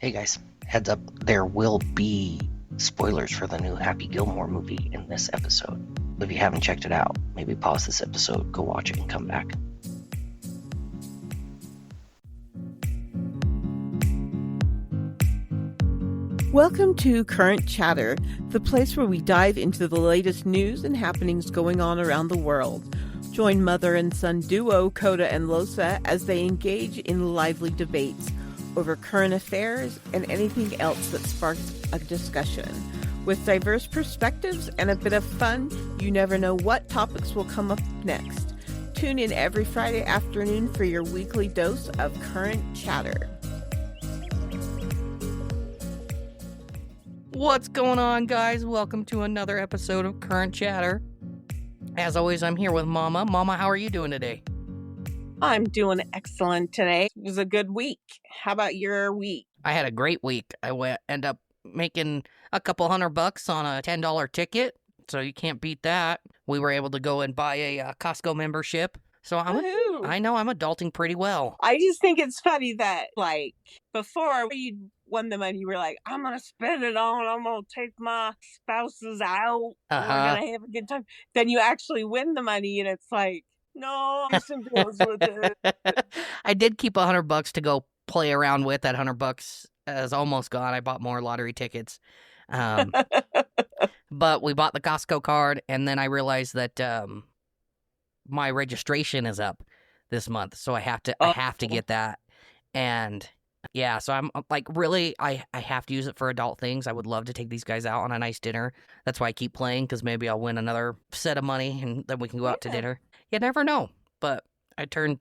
Hey guys, heads up, there will be spoilers for the new Happy Gilmore movie in this episode. If you haven't checked it out, maybe pause this episode, go watch it, and come back. Welcome to Current Chatter, the place where we dive into the latest news and happenings going on around the world. Join mother and son duo Kota and Losa as they engage in lively debates over current affairs and anything else that sparks a discussion. With diverse perspectives and a bit of fun, you never know what topics will come up next. Tune in every Friday afternoon for your weekly dose of Current Chatter. What's going on, guys? Welcome to another episode of Current Chatter. As always, I'm here with Mama. Mama, how are you doing today? I'm doing excellent today. It was a good week. How about your week? I had a great week. I end up making a couple $100 on a $10 ticket, so you can't beat that. We were able to go and buy a Costco membership. So I know I'm adulting pretty well. I just think it's funny that, like, before you won the money, you were like, I'm going to spend it on, I'm going to take my spouses out, we're going to have a good time. Then you actually win the money, and it's like, no, I'm some bills with it. I did keep $100 to go play around with. That $100 is almost gone. I bought more lottery tickets. But we bought the Costco card, and then I realized that my registration is up this month, so I have to get that. And yeah, so I'm like, really, I have to use it for adult things. I would love to take these guys out on a nice dinner. That's why I keep playing, because maybe I'll win another set of money, and then we can go out to dinner. You never know. But I turned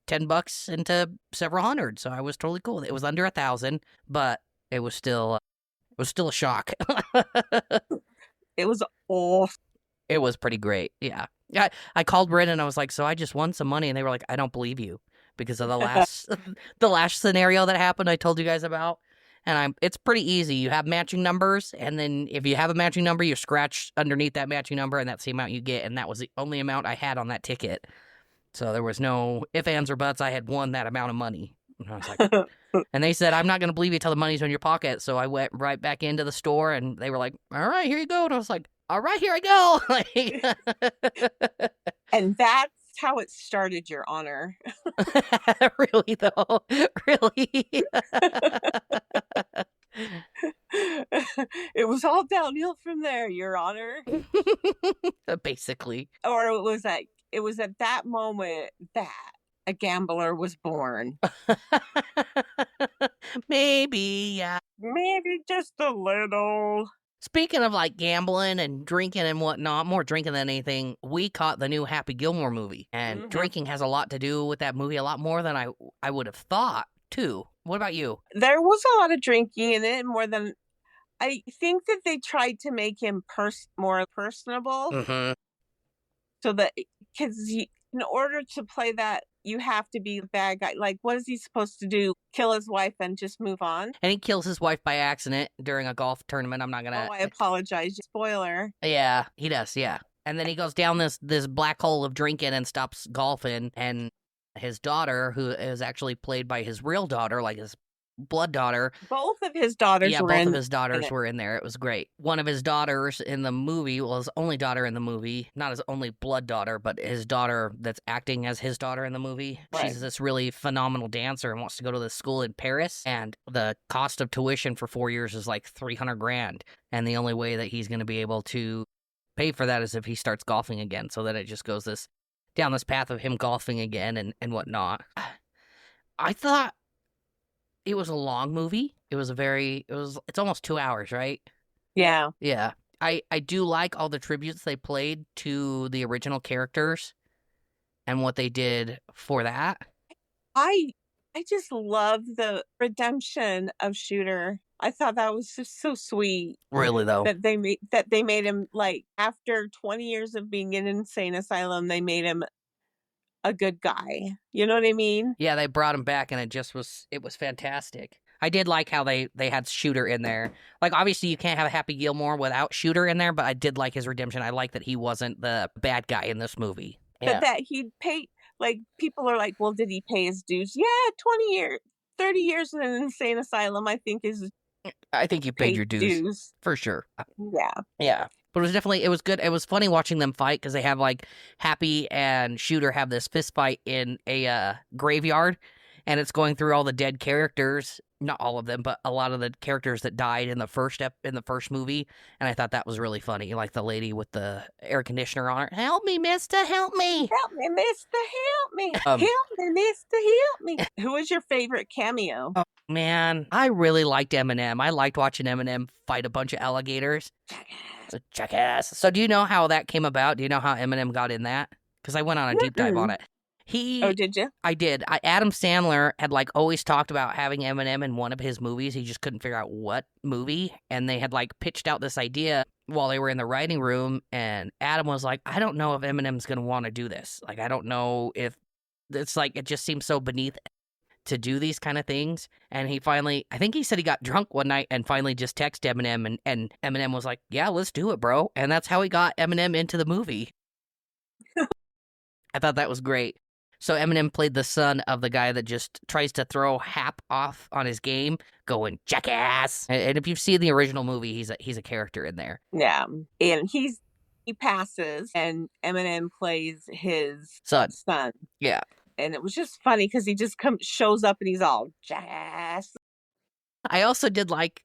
$10 into several hundred, so I was totally cool. It was under 1,000, but it was still a shock. It was awesome. It was pretty great. Yeah. I called Bryn and I was like, so I just won some money, and they were like, I don't believe you because of the last scenario that happened I told you guys about. And it's pretty easy. You have matching numbers, and then if you have a matching number, you scratch underneath that matching number, and that's the amount you get. And that was the only amount I had on that ticket. So there was no ifs, ands, or buts. I had won that amount of money. And I was like, and they said, I'm not going to believe you till the money's in your pocket. So I went right back into the store, and they were like, all right, here you go. And I was like, all right, here I go. And that's how it started, Your Honor. Really, though? Really? It was all downhill from there, Your Honor. Basically. Or it was at that moment that a gambler was born. Maybe, yeah. Maybe just a little. Speaking of like gambling and drinking and whatnot, more drinking than anything, we caught the new Happy Gilmore movie. And drinking has a lot to do with that movie, a lot more than I would have thought, too. What about you? There was a lot of drinking in it, more than... I think that they tried to make him more personable. Mm-hmm. So that... Because in order to play that, you have to be a bad guy. Like, what is he supposed to do? Kill his wife and just move on? And he kills his wife by accident during a golf tournament. I'm not gonna... Oh, I apologize. Spoiler. Yeah, he does, yeah. And then he goes down this black hole of drinking and stops golfing. And his daughter, who is actually played by his real daughter, like his blood daughter. Both of his daughters were in. Yeah, both of his daughters were in there. It was great. One of his daughters in the movie, well, his only daughter in the movie, not his only blood daughter, but his daughter that's acting as his daughter in the movie. Right. She's this really phenomenal dancer and wants to go to this school in Paris. And the cost of tuition for 4 years is like $300,000. And the only way that he's going to be able to pay for that is if he starts golfing again. So that it just goes down this path of him golfing again and whatnot. I thought it was a long movie. It's almost 2 hours, right? Yeah. Yeah. I do like all the tributes they played to the original characters and what they did for that. I just love the redemption of Shooter. I thought that was just so sweet. Really, though. That they made him, like, after 20 years of being in an insane asylum, they made him a good guy. You know what I mean? Yeah, they brought him back, and it was fantastic. I did like how they had Shooter in there. Like, obviously, you can't have a Happy Gilmore without Shooter in there, but I did like his redemption. I like that he wasn't the bad guy in this movie. Yeah. But that he'd pay, like, people are like, well, did he pay his dues? Yeah, 20 years, 30 years in an insane asylum, I think, is I think you paid your dues. For sure. Yeah. Yeah. But it was good. It was funny watching them fight because they have like Happy and Shooter have this fist fight in a graveyard, and it's going through all the dead characters. Not all of them, but a lot of the characters that died in the first movie. And I thought that was really funny. Like the lady with the air conditioner on her. Help me, mister, help me. Help me, mister, help me. Help me, mister, help me. Who was your favorite cameo? Oh, man, I really liked Eminem. I liked watching Eminem fight a bunch of alligators. Jackass. So do you know how that came about? Do you know how Eminem got in that? Because I went on a deep dive on it. Oh, did you? I did. Adam Sandler had like always talked about having Eminem in one of his movies. He just couldn't figure out what movie. And they had like pitched out this idea while they were in the writing room. And Adam was like, I don't know if Eminem's going to want to do this. Like, I don't know if it's like, it just seems so beneath to do these kind of things. And he finally, I think he said he got drunk one night and finally just texted Eminem. And Eminem was like, yeah, let's do it, bro. And that's how he got Eminem into the movie. I thought that was great. So Eminem played the son of the guy that just tries to throw Hap off on his game, going jackass. And if you've seen the original movie, he's a character in there. Yeah, and he passes, and Eminem plays his son. Yeah, and it was just funny because he just shows up and he's all jackass. I also did like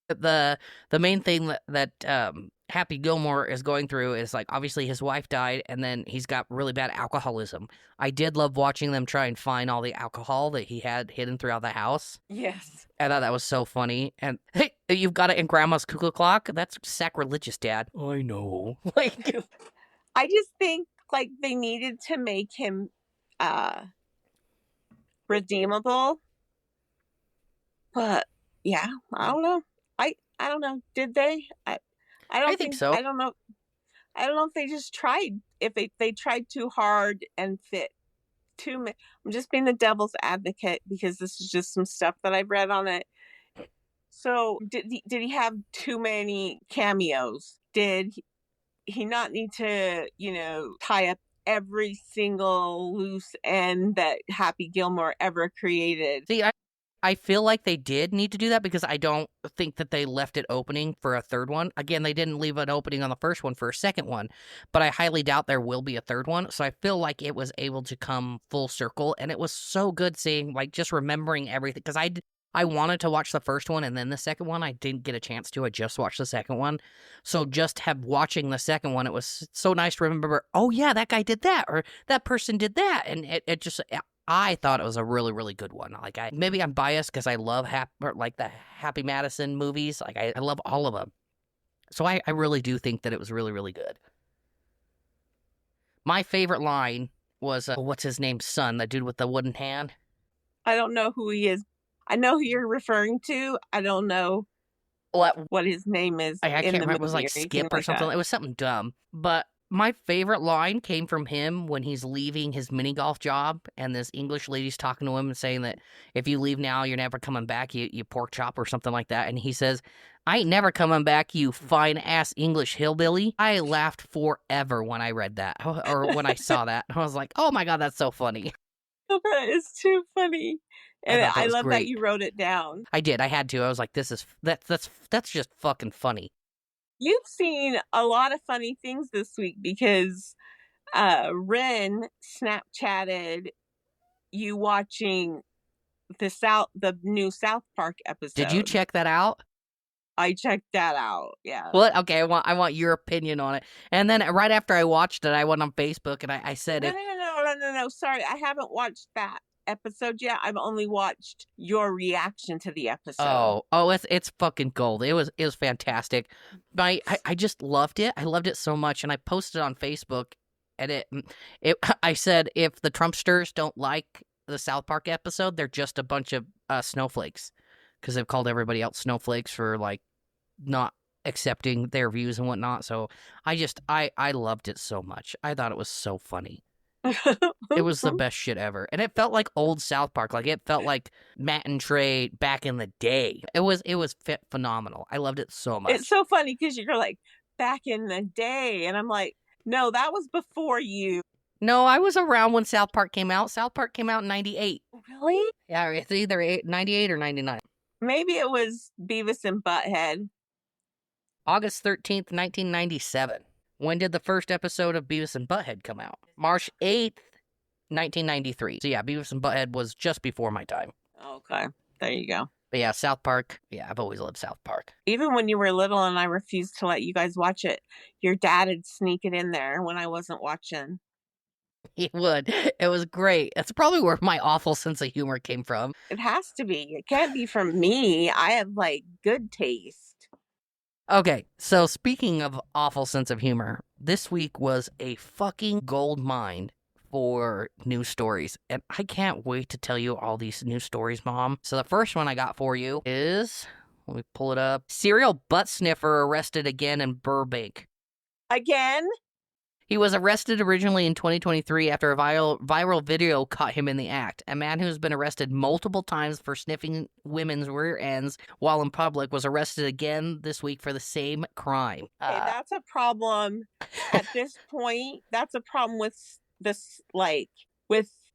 the main thing that Happy Gilmore is going through is like obviously his wife died and then he's got really bad alcoholism. I did love watching them try and find all the alcohol that he had hidden throughout the house. Yes. I thought that was so funny. And hey, you've got it in Grandma's cuckoo clock? That's sacrilegious, Dad. I know. Like, I just think like they needed to make him redeemable. But yeah, I don't know. I don't know. Did they? I think so. I don't know. I don't know if they just tried. If they tried too hard and fit too many. I'm just being the devil's advocate because this is just some stuff that I've read on it. So did he have too many cameos? Did he not need to, tie up every single loose end that Happy Gilmore ever created? See, I feel like they did need to do that because I don't think that they left it opening for a third one. Again, they didn't leave an opening on the first one for a second one, but I highly doubt there will be a third one. So I feel like it was able to come full circle, and it was so good seeing, like, just remembering everything. Because I wanted to watch the first one and then the second one. I didn't get a chance to. I just watched the second one. So just watching the second one, it was so nice to remember, oh yeah, that guy did that, or that person did that. And it just... I thought it was a really, really good one. Like, maybe I'm biased because I love the Happy Madison movies. Like, I love all of them. So I really do think that it was really, really good. My favorite line was, what's his name's son, the dude with the wooden hand? I don't know who he is. I know who you're referring to. I don't know what his name is. I can't remember. It was like Skip or something. It was something dumb. But my favorite line came from him when he's leaving his mini golf job, and this English lady's talking to him and saying that if you leave now, you're never coming back, you pork chop or something like that. And he says, I ain't never coming back, you fine-ass English hillbilly. I laughed forever when I read that, or when I saw that. I was like, oh my God, that's so funny. That is too funny. And I love that you wrote it down. I did. I had to. I was like, that's just fucking funny. You've seen a lot of funny things this week because Ren Snapchatted you watching the new South Park episode. Did you check that out? I checked that out. Yeah. What? Okay, I want your opinion on it. And then right after I watched it, I went on Facebook and I said, No. Sorry, I haven't watched that episode yet. I've only watched your reaction to the episode. Oh, it's fucking gold. It was fantastic. I just loved it. I loved it so much, and I posted on Facebook, and I said if the Trumpsters don't like the South Park episode, they're just a bunch of snowflakes, because they've called everybody else snowflakes for like not accepting their views and whatnot. So I loved it so much. I thought it was so funny. It was the best shit ever. And it felt like old South Park. Like, it felt like Matt and Trey back in the day. It was phenomenal. I loved it so much. It's so funny because you're like, back in the day. And I'm like, no, that was before you. No, I was around when South Park came out. South Park came out in 98. Really? Yeah, it's either 98 or 99. Maybe it was Beavis and Butthead. August 13th, 1997. When did the first episode of Beavis and Butthead come out? March 8th, 1993. So yeah, Beavis and Butthead was just before my time. Okay, there you go. But yeah, South Park. Yeah, I've always loved South Park. Even when you were little and I refused to let you guys watch it, your dad would sneak it in there when I wasn't watching. He would. It was great. That's probably where my awful sense of humor came from. It has to be. It can't be from me. I have, like, good taste. Okay, so speaking of awful sense of humor, this week was a fucking gold mine for news stories. And I can't wait to tell you all these news stories, Mom. So the first one I got for you is, let me pull it up. Serial butt sniffer arrested again in Burbank. Again? He was arrested originally in 2023 after a viral video caught him in the act. A man who's been arrested multiple times for sniffing women's rear ends while in public was arrested again this week for the same crime. Okay, that's a problem. At this point, that's a problem with this, like,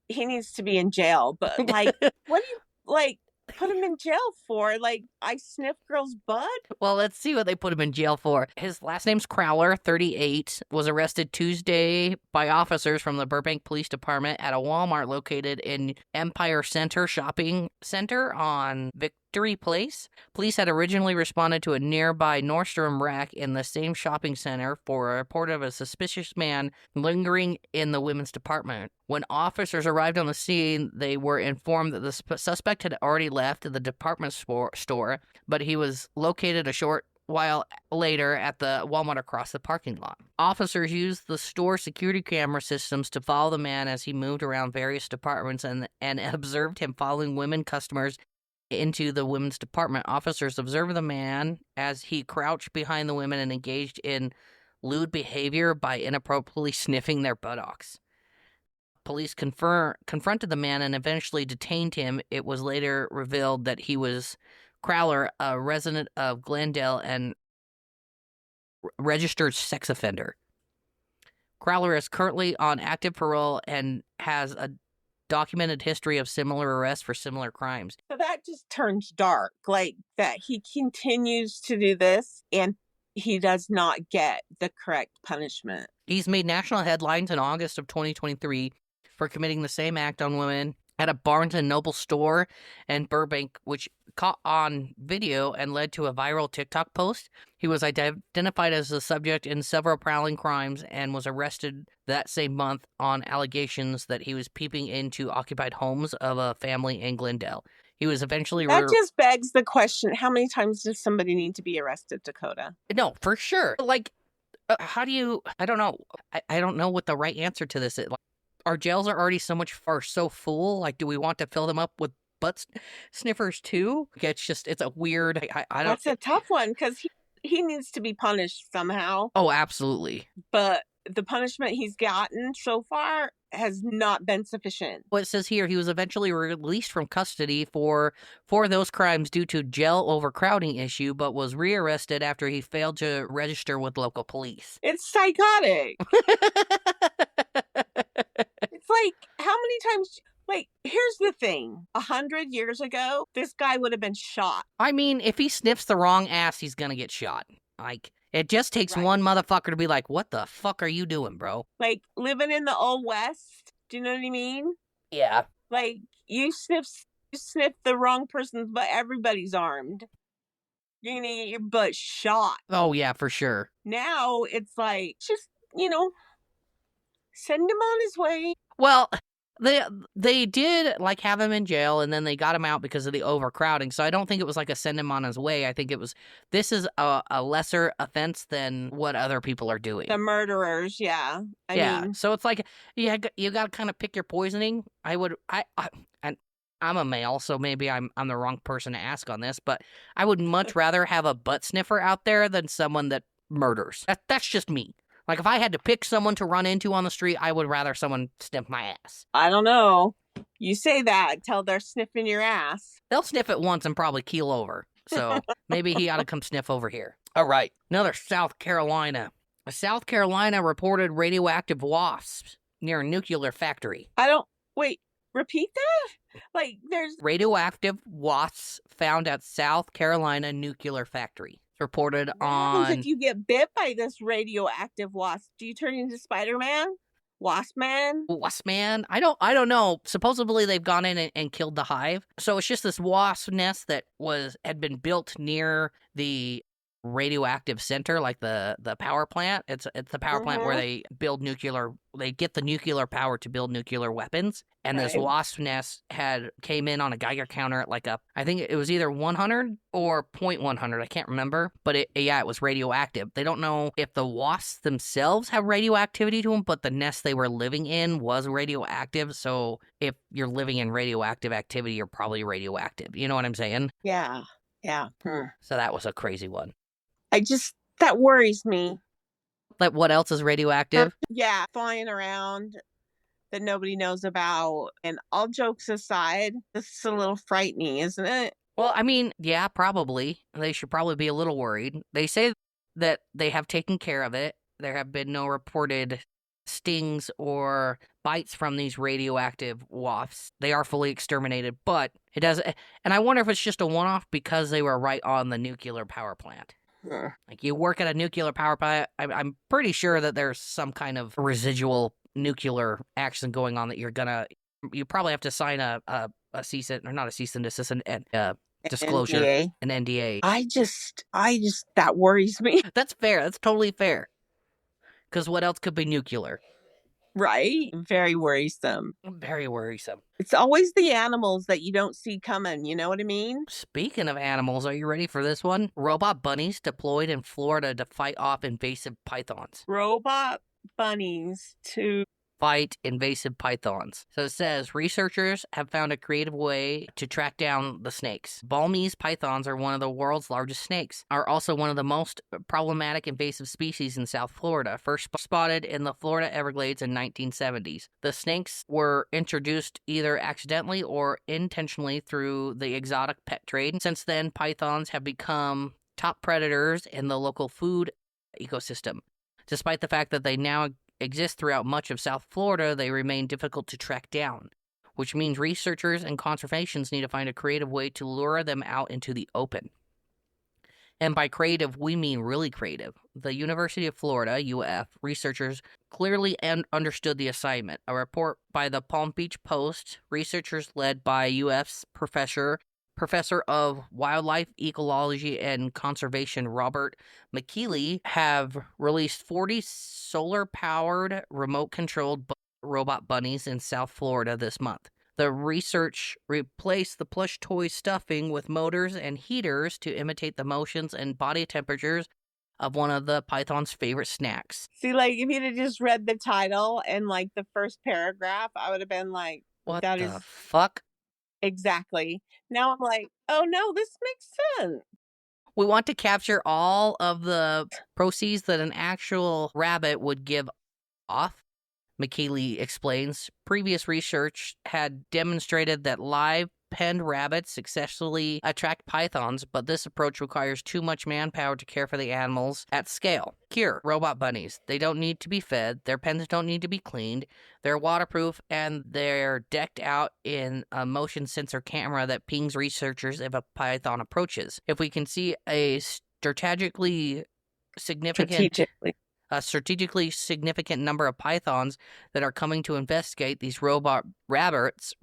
he needs to be in jail. But, like, what do you, like, put him in jail for? Like, I sniff girls' butt? Well, let's see what they put him in jail for. His last name's Crowler, 38, was arrested Tuesday by officers from the Burbank Police Department at a Walmart located in Empire Center Shopping Center on Victory Place. Police had originally responded to a nearby Nordstrom rack in the same shopping center for a report of a suspicious man lingering in the women's department. When officers arrived on the scene, they were informed that the suspect had already left the department store, but he was located a short while later at the Walmart across the parking lot. Officers used the store security camera systems to follow the man as he moved around various departments and observed him following women customers into the women's department. Officers observed the man as he crouched behind the women and engaged in lewd behavior by inappropriately sniffing their buttocks. Police confronted the man and eventually detained him. It was later revealed that he was Crowler, a resident of Glendale and registered sex offender. Crowler is currently on active parole and has a documented history of similar arrests for similar crimes. So that just turns dark, like that he continues to do this and he does not get the correct punishment. He's made national headlines in August of 2023 for committing the same act on women at a Barnes & Noble store in Burbank, which caught on video and led to a viral TikTok post. He was identified as the subject in several prowling crimes and was arrested that same month on allegations that he was peeping into occupied homes of a family in Glendale. He was eventually... That just begs the question, how many times does somebody need to be arrested, Dakota? No, for sure. Like, how do you... I don't know. I don't know what the right answer to this is. Like, our jails are already so full. Like, do we want to fill them up with butt sniffers too? It's a weird... I don't... That's a tough one, because he needs to be punished somehow. Oh, absolutely. But the punishment he's gotten so far has not been sufficient. Well, it says here he was eventually released from custody for those crimes due to jail overcrowding issue, but was rearrested after he failed to register with local police. It's psychotic. It's like, how many times... Like, here's the thing. 100 years ago, this guy would have been shot. I mean, if he sniffs the wrong ass, he's gonna get shot. Like, it just takes one motherfucker to be like, what the fuck are you doing, bro? Like, living in the Old West. Do you know what I mean? Yeah. Like, you sniff the wrong person's butt, everybody's armed. You're gonna get your butt shot. Oh, yeah, for sure. Now, it's like, just, send him on his way. Well... They did, like, have him in jail, and then they got him out because of the overcrowding, so I don't think it was like a send him on his way. I think this is a lesser offense than what other people are doing. The murderers, yeah. I mean... So it's like, you got to kind of pick your poisoning. And I'm a male, so maybe I'm the wrong person to ask on this, but I would much rather have a butt sniffer out there than someone that murders. That's just me. Like, if I had to pick someone to run into on the street, I would rather someone sniff my ass. I don't know. You say that until they're sniffing your ass. They'll sniff it once and probably keel over. So maybe he ought to come sniff over here. All right. Another South Carolina. South Carolina reported radioactive wasps near a nuclear factory. Wait, repeat that? Like, there's Radioactive wasps found at South Carolina nuclear factory. Reported what happens on if you get bit by this radioactive wasp? Do you turn into Spider-Man? Wasp Man? Wasp Man. I don't know. Supposedly they've gone in and killed the hive. So it's just this wasp nest that had been built near the radioactive center, like the power plant. It's the power plant where they get the nuclear power to build nuclear weapons. And this Right. wasp nest came in on a Geiger counter at I think it was either 100 or 0.100. I can't remember, but it was radioactive. They don't know if the wasps themselves have radioactivity to them, but the nest they were living in was radioactive. So if you're living in radioactive activity, you're probably radioactive. You know what I'm saying? Yeah. Yeah. So that was a crazy one. That worries me. Like, what else is radioactive? Yeah, flying around that nobody knows about. And all jokes aside, this is a little frightening, isn't it? Well, I mean, yeah, probably. They should probably be a little worried. They say that they have taken care of it. There have been no reported stings or bites from these radioactive wasps. They are fully exterminated, but it does. And I wonder if it's just a one-off because they were right on the nuclear power plant. Like, you work at a nuclear power plant, I'm pretty sure that there's some kind of residual nuclear action going on that you probably have to sign a cease and, or not a cease and desist, disclosure, NDA. an NDA. I just that worries me. That's fair. That's totally fair. Because what else could be nuclear? Right? Very worrisome. Very worrisome. It's always the animals that you don't see coming, you know what I mean? Speaking of animals, are you ready for this one? Robot bunnies deployed in Florida to fight off invasive pythons. Robot bunnies to Fight invasive pythons. So it says researchers have found a creative way to track down the snakes. Balmese pythons are one of the world's largest snakes, are also one of the most problematic invasive species in South Florida, first spotted in the Florida Everglades in 1970s. The snakes were introduced either accidentally or intentionally through the exotic pet trade. Since then, pythons have become top predators in the local food ecosystem. Despite the fact that they now exist throughout much of South Florida, they remain difficult to track down, which means researchers and conservationists need to find a creative way to lure them out into the open. And by creative, we mean really creative. The University of Florida, UF, researchers clearly understood the assignment. A report by the Palm Beach Post, researchers led by UF's professor of wildlife ecology and conservation, Robert McKeely, have released 40 solar-powered, remote-controlled robot bunnies in South Florida this month. The research replaced the plush toy stuffing with motors and heaters to imitate the motions and body temperatures of one of the python's favorite snacks. See, like, if you'd have just read the title and, like, the first paragraph, I would have been like, what that the is fuck? Exactly. Now I'm like, oh no, this makes sense. We want to capture all of the proceeds that an actual rabbit would give off, McKeely explains. Previous research had demonstrated that live penned rabbits successfully attract pythons, but this approach requires too much manpower to care for the animals at scale. Here, robot bunnies. They don't need to be fed, their pens don't need to be cleaned, they're waterproof, and they're decked out in a motion sensor camera that pings researchers if a python approaches. If we can see a strategically significant number of pythons that are coming to investigate these robot rabbits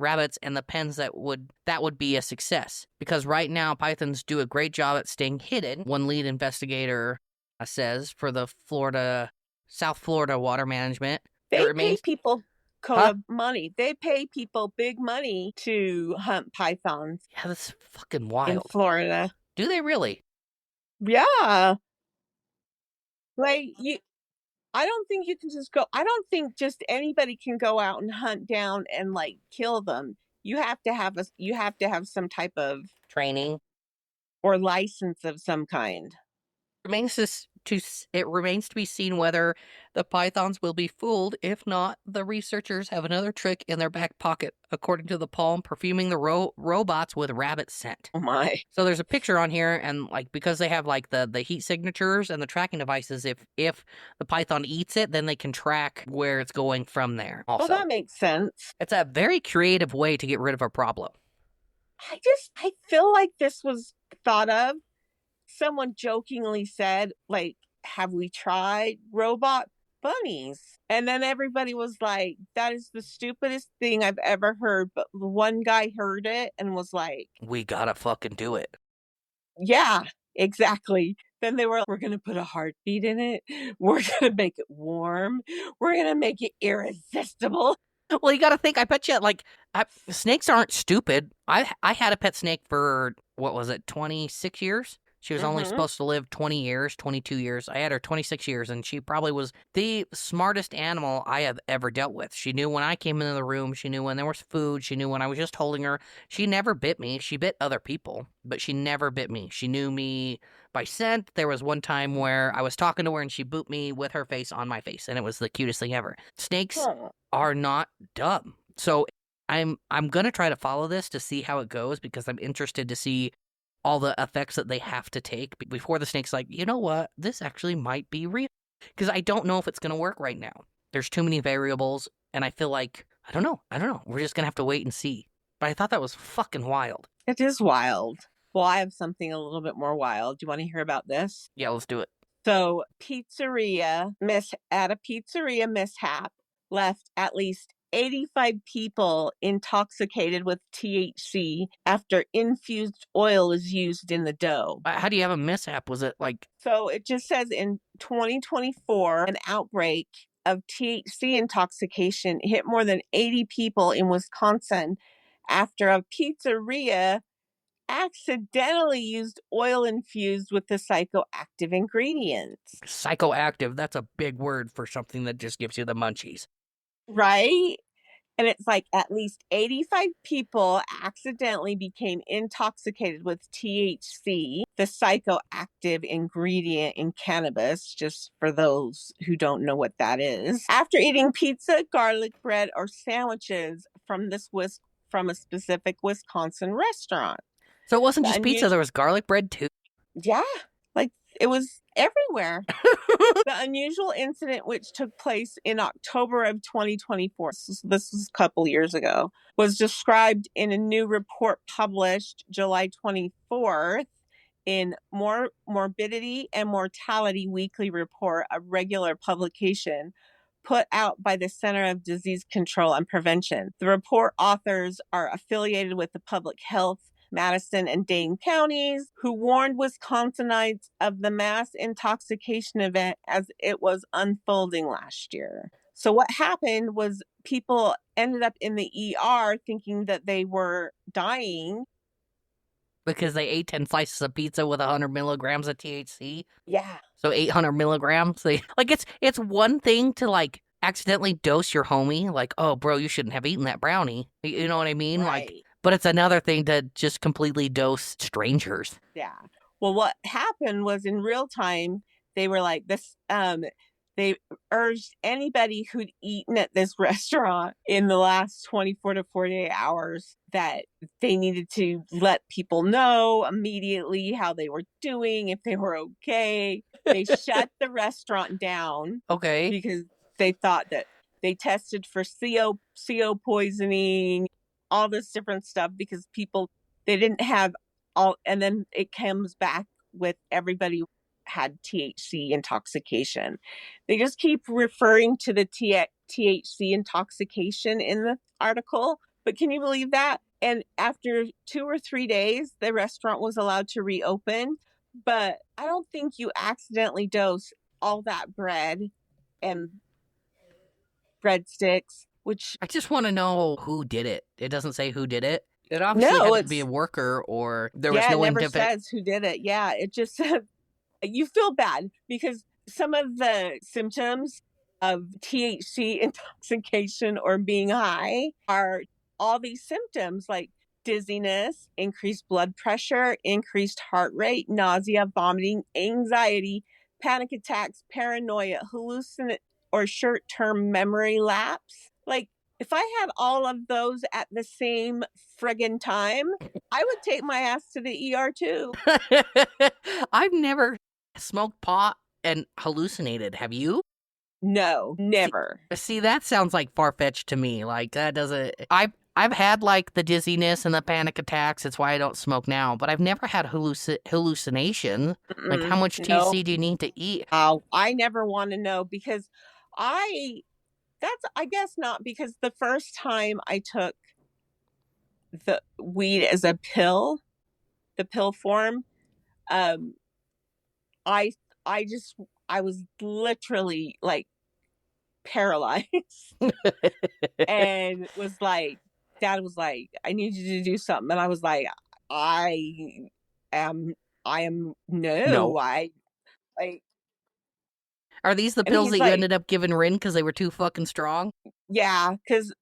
and the pens, that would be a success. Because right now, pythons do a great job at staying hidden. One lead investigator says for the South Florida Water Management. They pay people money. They pay people big money to hunt pythons. Yeah, that's fucking wild. In Florida. Do they really? Yeah. Like, I don't think you can just go. I don't think just anybody can go out and hunt down and like kill them. You have to have some type of training or license of some kind. Remains to it remains to be seen whether the pythons will be fooled. If not, the researchers have another trick in their back pocket, according to the poem, perfuming the robots with rabbit scent. Oh my. So there's a picture on here, and like because they have like the heat signatures and the tracking devices, if the python eats it, then they can track where it's going from there. Also, Well, that makes sense. it's a very creative way to get rid of a problem. I feel like this was thought of. Someone jokingly said, like, have we tried robot bunnies? And then everybody was like, that is the stupidest thing I've ever heard. But one guy heard it and was like, We gotta fucking do it. yeah, exactly. Then they were, we're going to put a heartbeat in it. We're going to make it warm. We're going to make it irresistible. Well, you got to think. I bet you, like, snakes aren't stupid. I had a pet snake for what was it, 26 years. She was only supposed to live 20 years, 22 years. I had her 26 years, and she probably was the smartest animal I have ever dealt with. She knew when I came into the room. She knew when there was food. She knew when I was just holding her. She never bit me. She bit other people, but she never bit me. She knew me by scent. There was one time where I was talking to her, and she booped me with her face on my face, and it was the cutest thing ever. Snakes are not dumb. So I'm going to try to follow this to see how it goes, because I'm interested to see all the effects that they have to take before the snake's like, you know what, this actually might be real. Because I don't know if it's going to work right now. There's too many variables, and I feel like, I don't know. We're just going to have to wait and see. But I thought that was fucking wild. It is wild. Well, I have something a little bit more wild. Do you want to hear about this? Yeah, let's do it. So, at a pizzeria mishap left at least 85 people intoxicated with THC after infused oil is used in the dough. How do you have a mishap? Was it like... So it just says in 2024, an outbreak of THC intoxication hit more than 80 people in Wisconsin after a pizzeria accidentally used oil infused with the psychoactive ingredients. Psychoactive, that's a big word for something that just gives you the munchies. Right? And it's like at least 85 people accidentally became intoxicated with THC, the psychoactive ingredient in cannabis, just for those who don't know what that is, after eating pizza, garlic bread, or sandwiches from a specific Wisconsin restaurant. So it wasn't just pizza, there was garlic bread too? Yeah, like it was everywhere. The unusual incident, which took place in October of 2024, this was a couple years ago, was described in a new report published July 24th in Morbidity and Mortality Weekly Report, a regular publication put out by the Center of Disease Control and Prevention. The report authors are affiliated with the Public Health, Madison and Dane counties, who warned Wisconsinites of the mass intoxication event as it was unfolding last year. So what happened was people ended up in the ER thinking that they were dying. Because they ate 10 slices of pizza with 100 milligrams of THC? Yeah. So 800 milligrams? It's one thing to, like, accidentally dose your homie. Like, oh, bro, you shouldn't have eaten that brownie. You know what I mean? Right. But it's another thing to just completely dose strangers. Yeah. Well, what happened was in real time, they were like this, they urged anybody who'd eaten at this restaurant in the last 24 to 48 hours that they needed to let people know immediately how they were doing, if they were okay. They shut the restaurant down. Okay. Because they thought that they tested for CO poisoning, all this different stuff, because they didn't have all, and then it comes back with everybody had THC intoxication. They just keep referring to the THC intoxication in the article, but can you believe that? And after 2 or 3 days, the restaurant was allowed to reopen, but I don't think you accidentally dose all that bread and breadsticks. Which I just want to know who did it. It doesn't say who did it. It obviously had to be a worker, or there was no it never says who did it. Yeah, it just said you feel bad because some of the symptoms of THC intoxication or being high are all these symptoms like dizziness, increased blood pressure, increased heart rate, nausea, vomiting, anxiety, panic attacks, paranoia, hallucinate, or short-term memory lapse. Like, if I had all of those at the same friggin' time, I would take my ass to the ER too. I've never smoked pot and hallucinated. Have you? No, never. See, that sounds like far-fetched to me. Like, that doesn't... I've had, like, the dizziness and the panic attacks. That's why I don't smoke now. But I've never had hallucination. Like, how much THC do you need to eat? I never want to know because I guess not, because the first time I took the weed as a pill, the pill form, I was literally like paralyzed and was like, Dad was like, I need you to do something. And I was like, I am no. Are these the pills that you ended up giving Rin because they were too fucking strong? Yeah,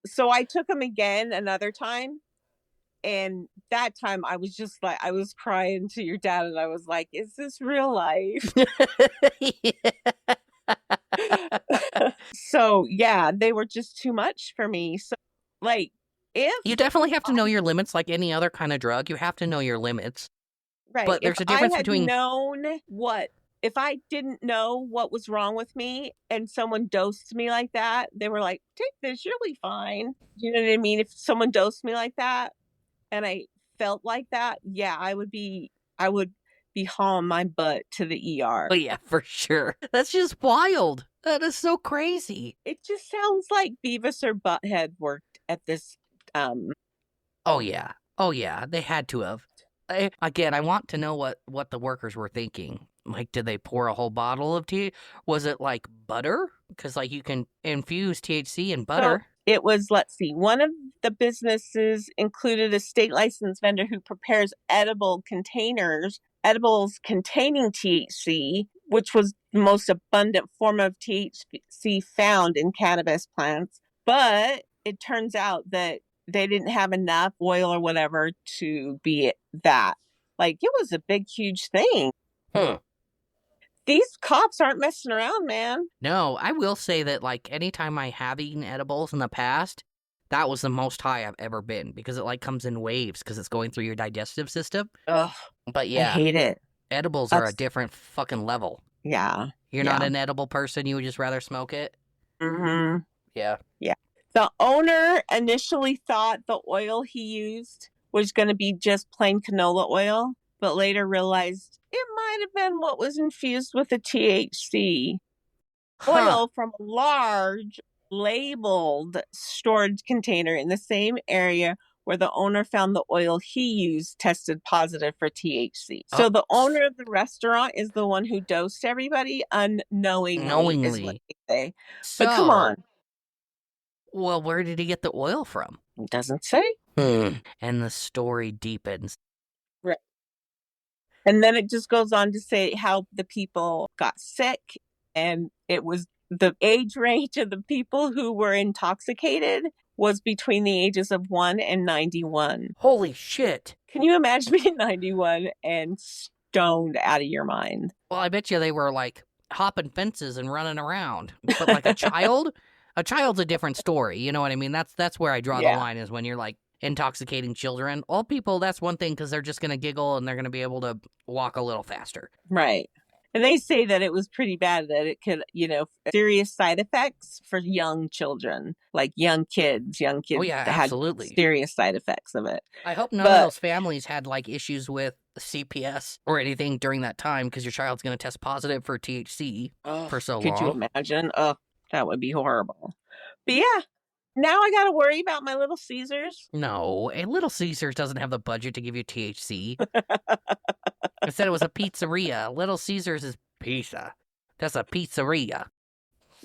so I took them again another time. And that time I was just like, I was crying to your dad and I was like, is this real life? So yeah, they were just too much for me. So like, if you definitely have to know your limits, like any other kind of drug, you have to know your limits. Right. But there's a difference between if I didn't know what was wrong with me and someone dosed me like that, they were like, take this, you'll be fine. You know what I mean? If someone dosed me like that and I felt like that, yeah, I would be hauling my butt to the ER. Oh yeah, for sure. That's just wild. That is so crazy. It just sounds like Beavis or Butthead worked at this. Oh yeah, they had to have. Again, I want to know what the workers were thinking. Like, did they pour a whole bottle of tea? Was it like butter? Because like you can infuse THC in butter. So it was, let's see, one of the businesses included a state licensed vendor who prepares edibles containing THC, which was the most abundant form of THC found in cannabis plants. But it turns out that they didn't have enough oil or whatever to be that. Like, it was a big, huge thing. These cops aren't messing around, man. No, I will say that, like, anytime I have eaten edibles in the past, that was the most high I've ever been, because it, like, comes in waves, because it's going through your digestive system. Ugh, but yeah, I hate it. Edibles are a different fucking level. Yeah. You're not an edible person, you would just rather smoke it? Mm-hmm. Yeah. Yeah. The owner initially thought the oil he used was going to be just plain canola oil, but later realized it might have been what was infused with the THC. Oil from a large labeled storage container in the same area where the owner found the oil he used tested positive for THC. So the owner of the restaurant is the one who dosed everybody unknowingly. Is what they say. So, but come on. Well, where did he get the oil from? It doesn't say. And the story deepens. Right. And then it just goes on to say how the people got sick, and it was the age range of the people who were intoxicated was between the ages of 1 and 91. Holy shit. Can you imagine being 91 and stoned out of your mind? Well, I bet you they were like hopping fences and running around. But like a child, a child's a different story. You know what I mean? That's where I draw the line, is when you're like intoxicating children. Old people, that's one thing, because they're just going to giggle and they're going to be able to walk a little faster. Right. And they say that it was pretty bad, that it could, serious side effects for young children, like young kids oh, yeah, absolutely. Had serious side effects of it. I hope none of those families had like issues with CPS or anything during that time, because your child's going to test positive for THC for so long. Could you imagine? Oh, that would be horrible. But yeah, now I got to worry about my Little Caesars. No, a Little Caesars doesn't have the budget to give you THC. I said it was a pizzeria. Little Caesars is pizza. That's a pizzeria.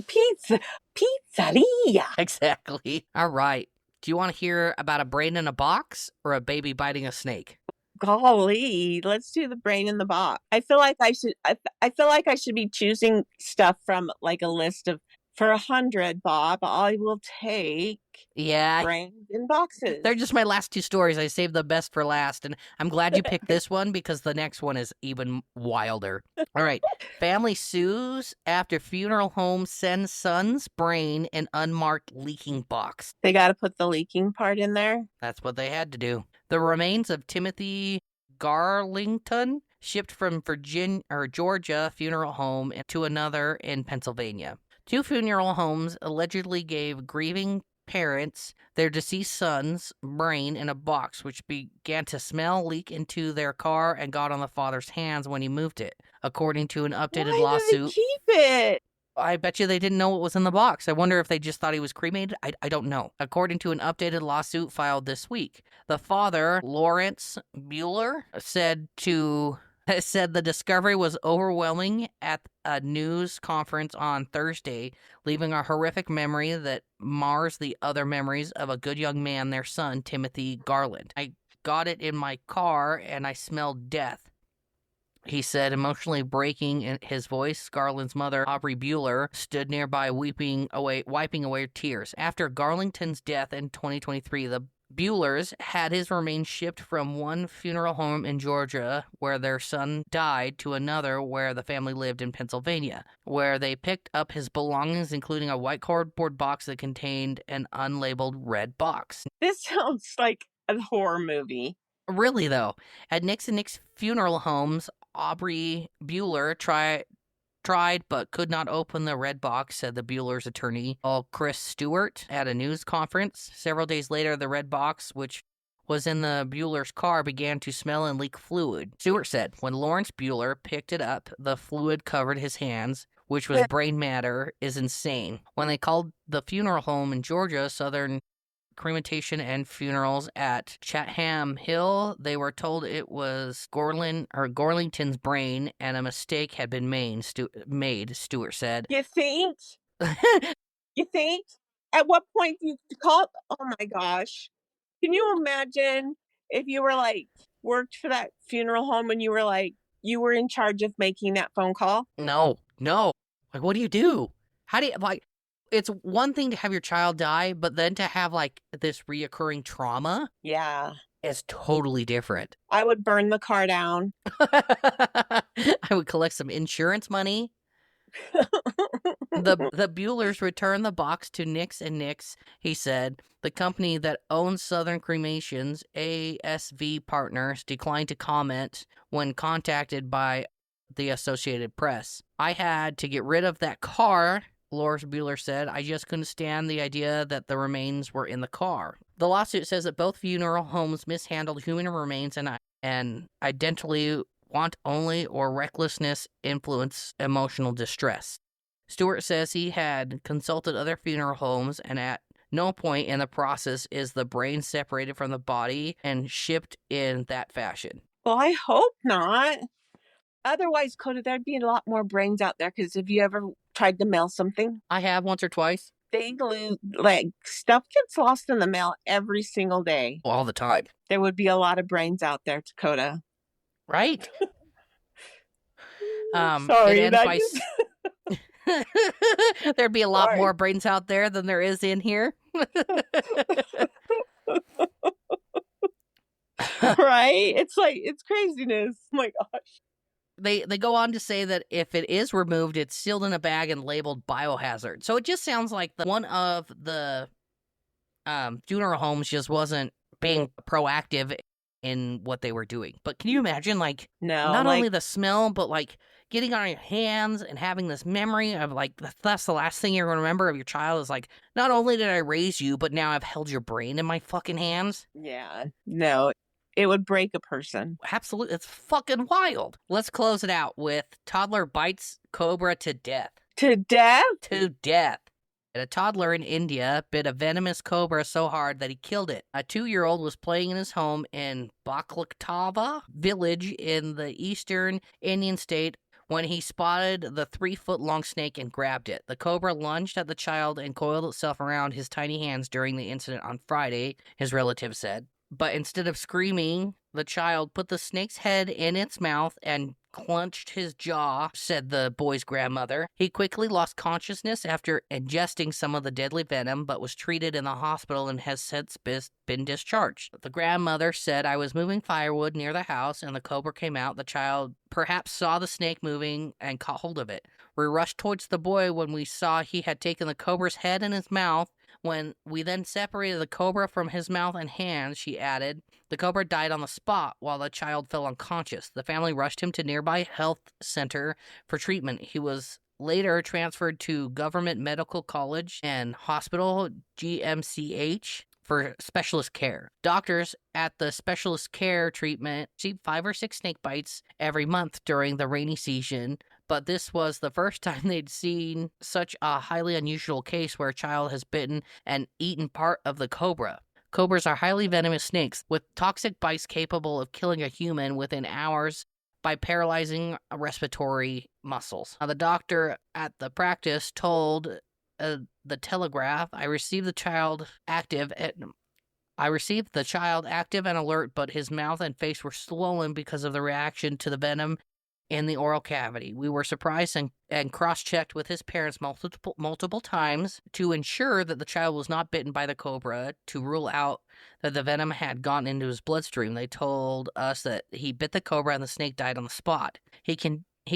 Pizzeria. Exactly. All right. Do you want to hear about a brain in a box or a baby biting a snake? Golly, let's do the brain in the box. I feel like I should be choosing stuff from like a list of For 100, Bob, I will take Yeah, brains in boxes. they're just my last two stories. I saved the best for last, and I'm glad you picked this one because the next one is even wilder. All right. Family sues after funeral home sends son's brain in unmarked leaking box. They got to put the leaking part in there. That's what they had to do. The remains of Timothy Garlington shipped from Georgia funeral home to another in Pennsylvania. Two funeral homes allegedly gave grieving parents their deceased son's brain in a box, which began to smell, leak into their car, and got on the father's hands when he moved it, according to an updated Why lawsuit. did they keep it? I bet you they didn't know what was in the box. I wonder if they just thought he was cremated. I don't know. According to an updated lawsuit filed this week, the father, Lawrence Bueller, said the discovery was overwhelming at a news conference on Thursday, leaving a horrific memory that mars the other memories of a good young man, their son, Timothy Garland. I got it in my car and I smelled death, he said, emotionally breaking in his voice. Garland's mother, Aubrey Bueller, stood nearby wiping away tears. After Garlington's death in 2023, the Buellers had his remains shipped from one funeral home in Georgia, where their son died, to another where the family lived in Pennsylvania, where they picked up his belongings, including a white cardboard box that contained an unlabeled red box. This sounds like a horror movie. Really, though. At Nick's and Nick's funeral homes, Aubrey Bueller tried but could not open the red box, said the Bueller's attorney, Chris Stewart, at a news conference. Several days later, the red box, which was in the Bueller's car, began to smell and leak fluid. Stewart said when Lawrence Bueller picked it up, the fluid covered his hands, which was brain matter, is insane. When they called the funeral home in Georgia, Southern Cremation and Funerals at Chatham Hill, they were told it was Garlington's brain and a mistake had been made, Stewart said. You think? You think? At what point do you call? Oh my gosh. Can you imagine if you were worked for that funeral home and you were in charge of making that phone call? No. Like, what do you do? How do you, it's one thing to have your child die, but then to have this reoccurring trauma, yeah, is totally different. I would burn the car down. I would collect some insurance money. The Buellers returned the box to Nick's and Nick's, he said. The company that owns Southern Cremations, ASV Partners, declined to comment when contacted by the Associated Press. I had to get rid of that car, Lawrence Bueller said. I just couldn't stand the idea that the remains were in the car. The lawsuit says that both funeral homes mishandled human remains and identically want only or recklessness influence emotional distress. Stewart says he had consulted other funeral homes, and at no point in the process is the brain separated from the body and shipped in that fashion. Well, I hope not. Otherwise, Kota, there'd be a lot more brains out there, because have you ever tried to mail something? I have, once or twice. They lose, stuff gets lost in the mail every single day. All the time. There would be a lot of brains out there, Kota. Right? Sorry, there'd be a lot more brains out there than there is in here. Right? It's craziness. Oh my gosh. They go on to say that if it is removed, it's sealed in a bag and labeled biohazard. So it just sounds like one of the funeral homes just wasn't being proactive in what they were doing. But can you imagine, not only the smell, but getting on your hands and having this memory of that's the last thing you're going to remember of your child is not only did I raise you, but now I've held your brain in my fucking hands. Yeah. No. It would break a person. Absolutely. It's fucking wild. Let's close it out with toddler bites cobra to death. To death? To death. And a toddler in India bit a venomous cobra so hard that he killed it. A 2-year-old was playing in his home in Baklaktava village in the eastern Indian state when he spotted the 3-foot-long snake and grabbed it. The cobra lunged at the child and coiled itself around his tiny hands during the incident on Friday, his relative said. But instead of screaming, the child put the snake's head in its mouth and clenched his jaw, said the boy's grandmother. He quickly lost consciousness after ingesting some of the deadly venom, but was treated in the hospital and has since been discharged. The grandmother said, I was moving firewood near the house and the cobra came out. The child perhaps saw the snake moving and caught hold of it. We rushed towards the boy when we saw he had taken the cobra's head in his mouth. When we then separated the cobra from his mouth and hands, she added, the cobra died on the spot while the child fell unconscious. The family rushed him to nearby health center for treatment. He was later transferred to Government Medical College and Hospital, GMCH, for specialist care. Doctors at the specialist care treatment received 5 or 6 snake bites every month during the rainy season, but this was the first time they'd seen such a highly unusual case where a child has bitten and eaten part of the cobra. Cobras are highly venomous snakes with toxic bites capable of killing a human within hours by paralyzing respiratory muscles. Now, the doctor at the practice told the Telegraph, I received the child active and alert, but his mouth and face were swollen because of the reaction to the venom in the oral cavity. We were surprised and cross-checked with his parents multiple times to ensure that the child was not bitten by the cobra, to rule out that the venom had gone into his bloodstream. They told us that he bit the cobra and the snake died on the spot. He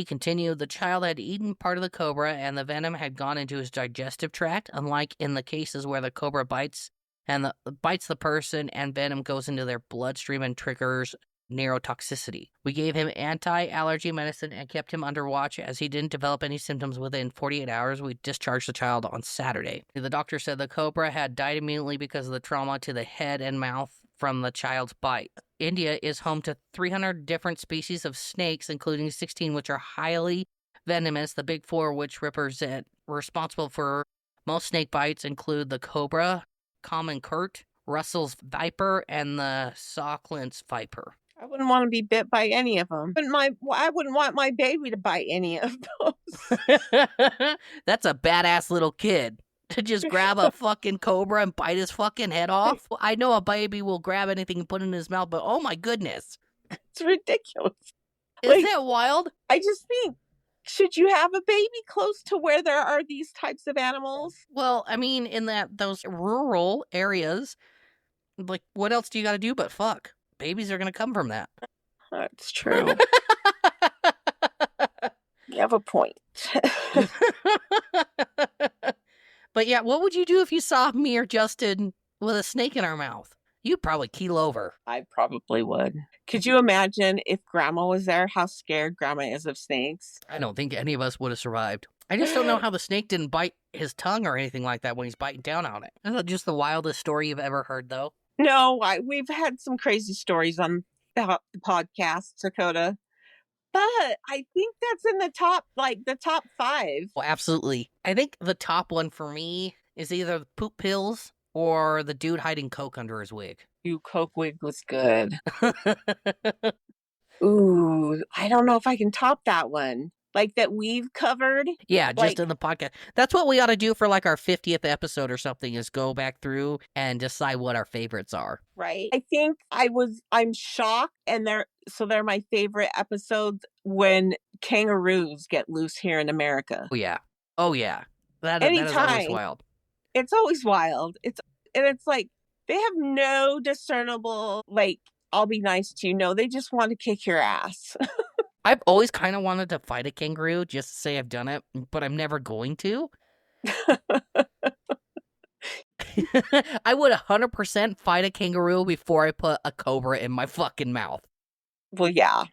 continued, the child had eaten part of the cobra and the venom had gone into his digestive tract, unlike in the cases where the cobra bites the person and venom goes into their bloodstream and triggers neurotoxicity. We gave him anti-allergy medicine and kept him under watch as he didn't develop any symptoms within 48 hours. We discharged the child on Saturday. The doctor said the cobra had died immediately because of the trauma to the head and mouth from the child's bite. India is home to 300 different species of snakes, including 16 which are highly venomous. The big 4 which responsible for most snake bites include the cobra, common curt, Russell's viper, and the Sauckland's viper. I wouldn't want to be bit by any of them. I wouldn't want my baby to bite any of those. That's a badass little kid to just grab a fucking cobra and bite his fucking head off. I know a baby will grab anything and put it in his mouth, but oh my goodness. It's ridiculous. Isn't that wild? I just think, should you have a baby close to where there are these types of animals? Well, I mean, in those rural areas, like, what else do you got to do but fuck? Babies are going to come from that. That's true. You have a point. But yeah, what would you do if you saw me or Justin with a snake in our mouth? You'd probably keel over. I probably would. Could you imagine if Grandma was there, how scared Grandma is of snakes? I don't think any of us would have survived. I just don't know how the snake didn't bite his tongue or anything like that when he's biting down on it. Isn't that just the wildest story you've ever heard, though? No, we've had some crazy stories on the podcast, Dakota. But I think that's in the top 5. Well, absolutely. I think the top one for me is either the poop pills or the dude hiding coke under his wig. Coke wig was good. Ooh, I don't know if I can top that one. Like that we've covered. Yeah, just in the podcast. That's what we ought to do for like our 50th episode or something, is go back through and decide what our favorites are. Right. I think I'm shocked, and they're my favorite episodes when kangaroos get loose here in America. Oh yeah. That is always wild. It's always wild. It's like they have no discernible, like, I'll be nice to you. No, they just want to kick your ass. I've always kind of wanted to fight a kangaroo just to say I've done it, but I'm never going to. I would 100% fight a kangaroo before I put a cobra in my fucking mouth. Well, yeah.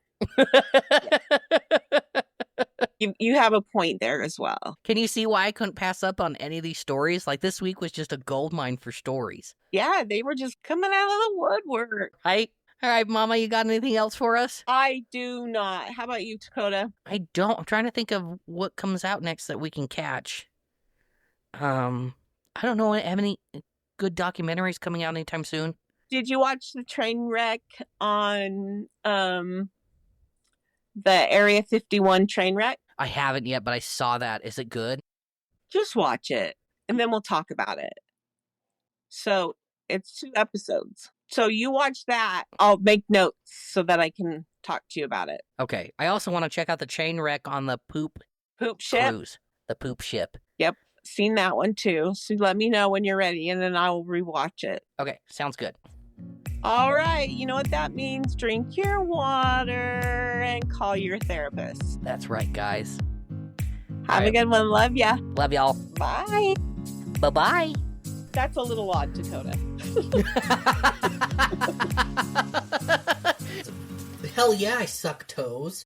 You have a point there as well. Can you see why I couldn't pass up on any of these stories? Like, this week was just a goldmine for stories. Yeah, they were just coming out of the woodwork. All right, Mama, you got anything else for us? I do not. How about you, Dakota? I don't. I'm trying to think of what comes out next that we can catch. I don't know. Have any good documentaries coming out anytime soon? Did you watch the train wreck on the Area 51 train wreck? I haven't yet, but I saw that. Is it good? Just watch it, and then we'll talk about it. So, it's 2 episodes. So you watch that. I'll make notes so that I can talk to you about it. Okay. I also want to check out the train wreck on the poop ship cruise. The poop ship. Yep. Seen that one too. So let me know when you're ready and then I'll rewatch it. Okay. Sounds good. All right. You know what that means? Drink your water and call your therapist. That's right, guys. Have a good one. Love ya. Love y'all. Bye. Bye-bye. That's a little odd, Dakota. Hell yeah, I suck toes.